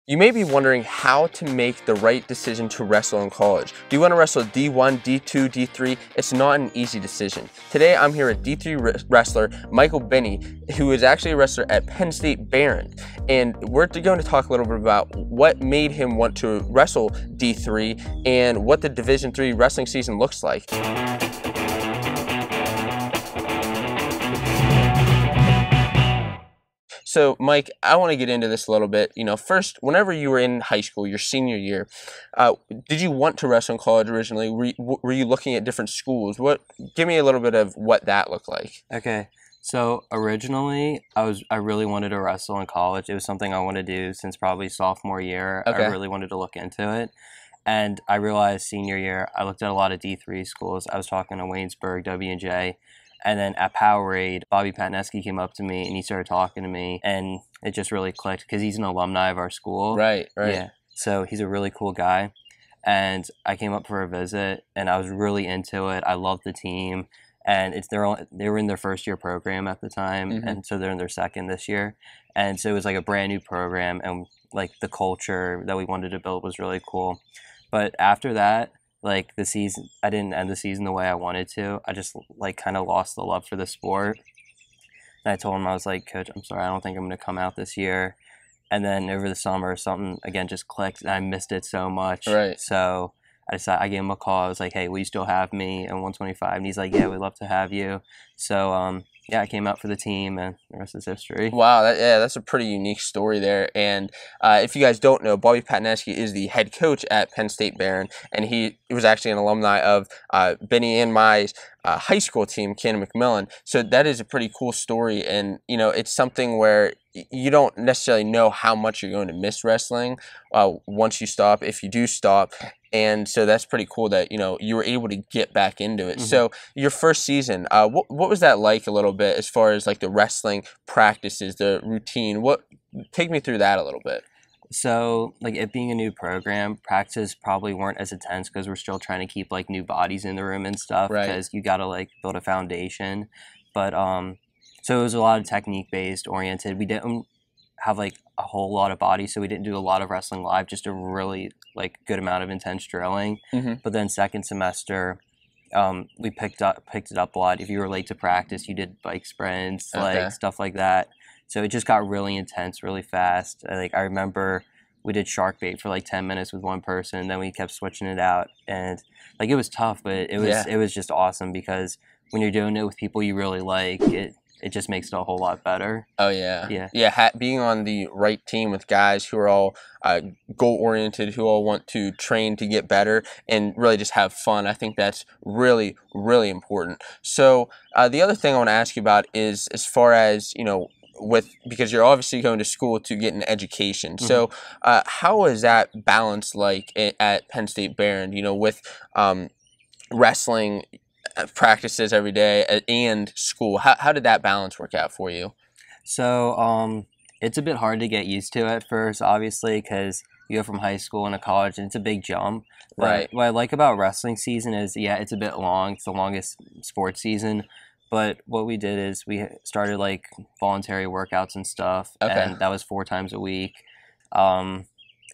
You may be wondering how to make the right decision to wrestle in college. Do you want to wrestle D1, D2, D3? It's not an easy decision. Today I'm here with D3 wrestler Michael Binney, who is actually a wrestler at Penn State Behrend. And we're going to talk a little bit about what made him want to wrestle D3 and what the Division III wrestling season looks like. So, Mike, I want to get into this a little bit. You know, first, whenever you were in high school, your senior year, did you want to wrestle in college originally? Were you looking at different schools? Give me a little bit of what that looked like. Okay, so originally, I really wanted to wrestle in college. It was something I wanted to do since probably sophomore year. Okay. I really wanted to look into it. And I realized senior year, I looked at a lot of D3 schools. I was talking to Waynesburg, W&J. And then at Powerade, Bobby Patneski came up to me and he started talking to me, and it just really clicked because he's an alumni of our school. Right. Yeah. So he's a really cool guy. And I came up for a visit and I was really into it. I loved the team. And they were in their first year program at the time. Mm-hmm. And so they're in their second this year. And so it was like a brand new program, and like the culture that we wanted to build was really cool. But after that, like the season, I didn't end the season the way I wanted to. I just like kind of lost the love for the sport. And I told him, I was like, Coach, I'm sorry, I don't think I'm going to come out this year. And then over the summer, something again just clicked, and I missed it so much. Right. So I gave him a call. I was like, hey, will you still have me at 125? And he's like, yeah, we'd love to have you. So yeah, I came out for the team, and the rest is history. Wow, that's a pretty unique story there. And if you guys don't know, Bobby Patneski is the head coach at Penn State Behrend, and he was actually an alumni of Benny and my high school team, Cannon McMillan. So that is a pretty cool story, and you know, it's something where you don't necessarily know how much you're going to miss wrestling once you stop, if you do stop. And so that's pretty cool that, you know, you were able to get back into it. Mm-hmm. So your first season, what was that like a little bit as far as like the wrestling practices, the routine? Take me through that a little bit. So like it being a new program, practices probably weren't as intense because we're still trying to keep like new bodies in the room and stuff, because you got to like build a foundation. But so it was a lot of technique based oriented. We didn't have like a whole lot of bodies, so we didn't do a lot of wrestling live, just a really like good amount of intense drilling. Mm-hmm. But then second semester, we picked it up a lot. If you were late to practice, you did bike sprints, like stuff like that. So it just got really intense really fast. Like I remember we did shark bait for like 10 minutes with one person, and then we kept switching it out, and like it was tough, but it was just awesome because when you're doing it with people you really like, it just makes it a whole lot better. Oh, yeah. Yeah, being on the right team with guys who are all goal-oriented, who all want to train to get better and really just have fun, I think that's really, really important. So the other thing I want to ask you about is as far as, you know, because you're obviously going to school to get an education. Mm-hmm. So how is that balance like at Penn State Behrend, you know, with wrestling practices every day and school? How did that balance work out for you? So it's a bit hard to get used to at first, obviously, because you go from high school into college and it's a big jump. But what I like about wrestling season is, yeah, it's a bit long. It's the longest sports season. But what we did is we started like voluntary workouts and stuff, and that was 4 times a week.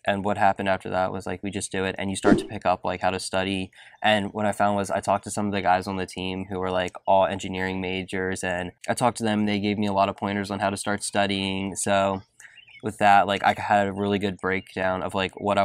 And what happened after that was like we just do it, and you start to pick up like how to study. And what I found was I talked to some of the guys on the team who were like all engineering majors, and I talked to them and they gave me a lot of pointers on how to start studying. So with that, like I had a really good breakdown of like how I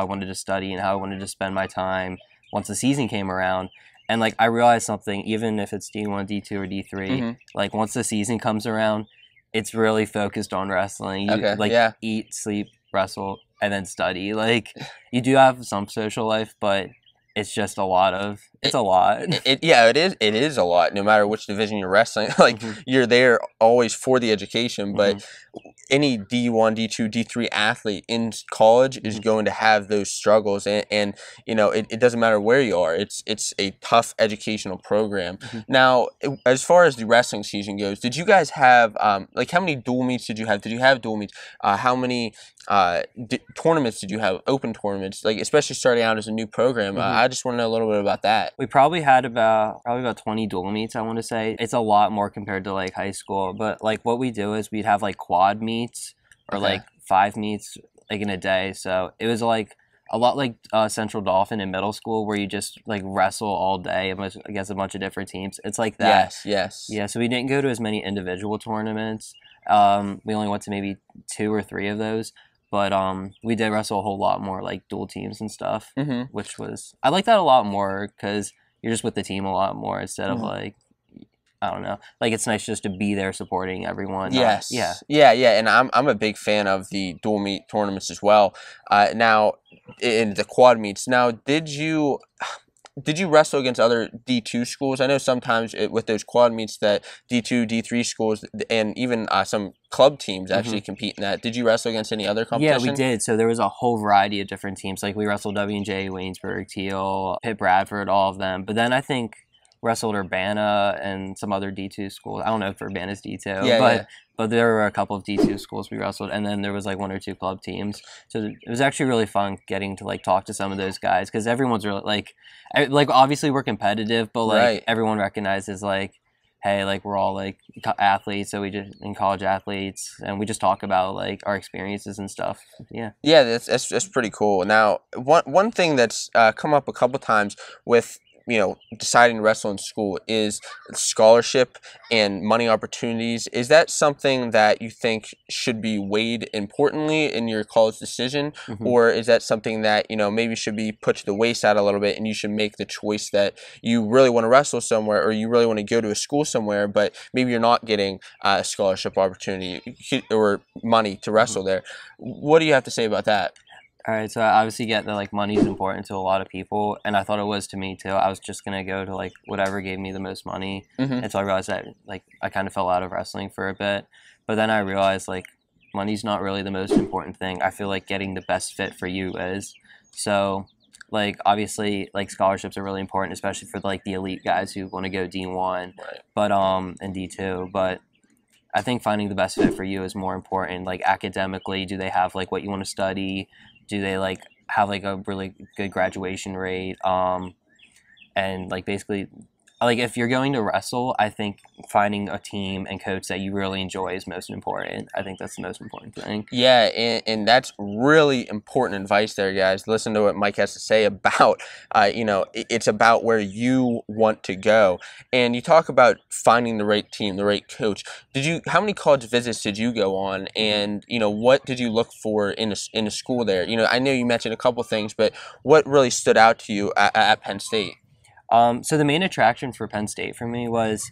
wanted to study and how I wanted to spend my time once the season came around. And like I realized something, even if it's D1, D2, or D3, mm-hmm. like once the season comes around, it's really focused on wrestling. You eat, sleep, wrestle, and then study. Like you do have some social life, but it's just a lot. It is a lot. No matter which division you're wrestling, like mm-hmm. you're there always for the education, but mm-hmm. any D1, D2, D3 athlete in college is going to have those struggles, and you know it doesn't matter where you are. It's a tough educational program. Mm-hmm. Now, as far as the wrestling season goes, did you guys have like how many dual meets did you have? Did you have dual meets? How many tournaments did you have? Open tournaments, like especially starting out as a new program. Mm-hmm. I just want to know a little bit about that. We probably had about 20 dual meets, I want to say. It's a lot more compared to like high school, but like what we do is we'd have like quad meets or like 5 meets like in a day. So it was like a lot like Central Dauphin in middle school, where you just like wrestle all day against a bunch of different teams. It's like that. Yes, yes. Yeah, so we didn't go to as many individual tournaments. We only went to maybe 2 or 3 of those, but we did wrestle a whole lot more like dual teams and stuff, which was, I like that a lot more because you're just with the team a lot more instead of like, I don't know, like it's nice just to be there supporting everyone. Yes. Yeah. And I'm a big fan of the dual meet tournaments as well. Now, in the quad meets. Now, did you wrestle against other D2 schools? I know sometimes with those quad meets that D2, D3 schools, and even some club teams actually compete in that. Did you wrestle against any other competition? Yeah, we did. So there was a whole variety of different teams. Like we wrestled W&J, Waynesburg, Teal, Pitt Bradford, all of them. But then I think wrestled Urbana and some other D2 schools. I don't know if Urbana's D2, but there were a couple of D2 schools we wrestled, and then there was like 1 or 2 club teams. So it was actually really fun getting to like talk to some of those guys, because everyone's really like obviously we're competitive, but like everyone recognizes like, hey, like we're all like athletes, so we just in college athletes, and we just talk about like our experiences and stuff. Yeah, that's pretty cool. Now, one thing that's come up a couple times with deciding to wrestle in school is scholarship and money opportunities. Is that something that you think should be weighed importantly in your college decision, or is that something that maybe should be put to the wayside a little bit, and you should make the choice that you really want to wrestle somewhere, or you really want to go to a school somewhere, but maybe you're not getting a scholarship opportunity or money to wrestle there? What do you have to say about that? All right, so I obviously get that like money is important to a lot of people, and I thought it was to me too. I was just gonna go to like whatever gave me the most money, and so I realized that like I kind of fell out of wrestling for a bit, but then I realized like money's not really the most important thing. I feel like getting the best fit for you is. So like obviously like scholarships are really important, especially for like the elite guys who want to go D1, but and D2, but I think finding the best fit for you is more important. Like academically, do they have like what you want to study? Do they like have like a really good graduation rate? And like basically, like if you're going to wrestle, I think finding a team and coach that you really enjoy is most important. I think that's the most important thing. Yeah, and that's really important advice there, guys. Listen to what Mike has to say about, it's about where you want to go. And you talk about finding the right team, the right coach. How many college visits did you go on? And, what did you look for in a school there? I know you mentioned a couple things, but what really stood out to you at Penn State? So the main attraction for Penn State for me was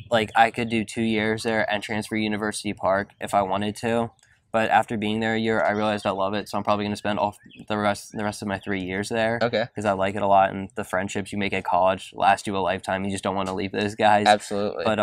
like I could do 2 years there and transfer to University Park if I wanted to. But after being there a year, I realized I love it, so I'm probably going to spend all the rest of my 3 years there. Okay. Because I like it a lot, and the friendships you make at college last you a lifetime. You just don't want to leave those guys. Absolutely. But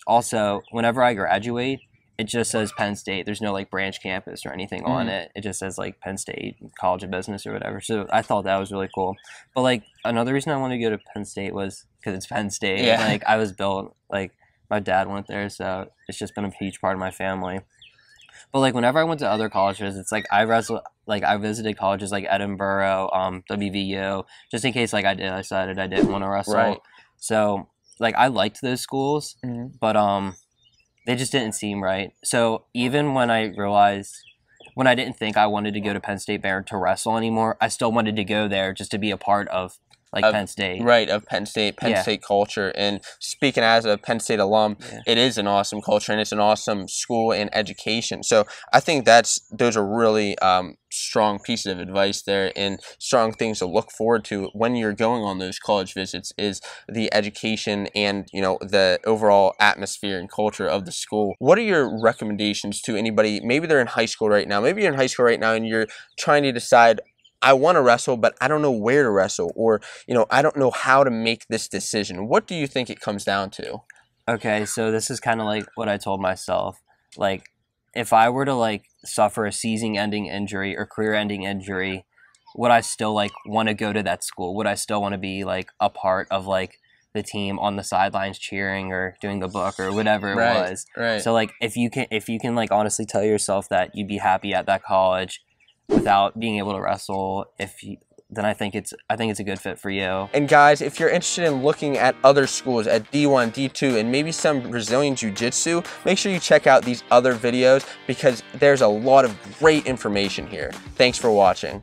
also, whenever I graduate, it just says Penn State. There's no like branch campus or anything on it. It just says like Penn State College of Business or whatever. So I thought that was really cool. But like another reason I wanted to go to Penn State was because it's Penn State. Yeah. Like I was built, like my dad went there, so it's just been a huge part of my family. But like whenever I went to other colleges, it's like I visited colleges like Edinboro, WVU, just in case like I decided I didn't want to wrestle. Right. So like I liked those schools, but they just didn't seem right. So even when I didn't think I wanted to go to Penn State Bear to wrestle anymore, I still wanted to go there just to be a part of Penn State. Right, of Penn State culture. And speaking as a Penn State alum, it is an awesome culture, and it's an awesome school and education. So I think those are really strong pieces of advice there, and strong things to look forward to when you're going on those college visits is the education and the overall atmosphere and culture of the school. What are your recommendations to anybody? Maybe they're in high school right now. Maybe you're in high school right now and you're trying to decide, I want to wrestle, but I don't know where to wrestle, or, I don't know how to make this decision. What do you think it comes down to? Okay, so this is kind of like what I told myself. Like, if I were to, like, suffer a season-ending injury or career-ending injury, would I still, like, want to go to that school? Would I still want to be, like, a part of, like, the team on the sidelines cheering or doing the book or whatever it was? Right. So, like, if you can, like, honestly tell yourself that you'd be happy at that college without being able to wrestle, if you then I think it's a good fit for you. And guys, if you're interested in looking at other schools at D1, D2, and maybe some Brazilian Jiu-Jitsu, make sure you check out these other videos because there's a lot of great information here. Thanks for watching.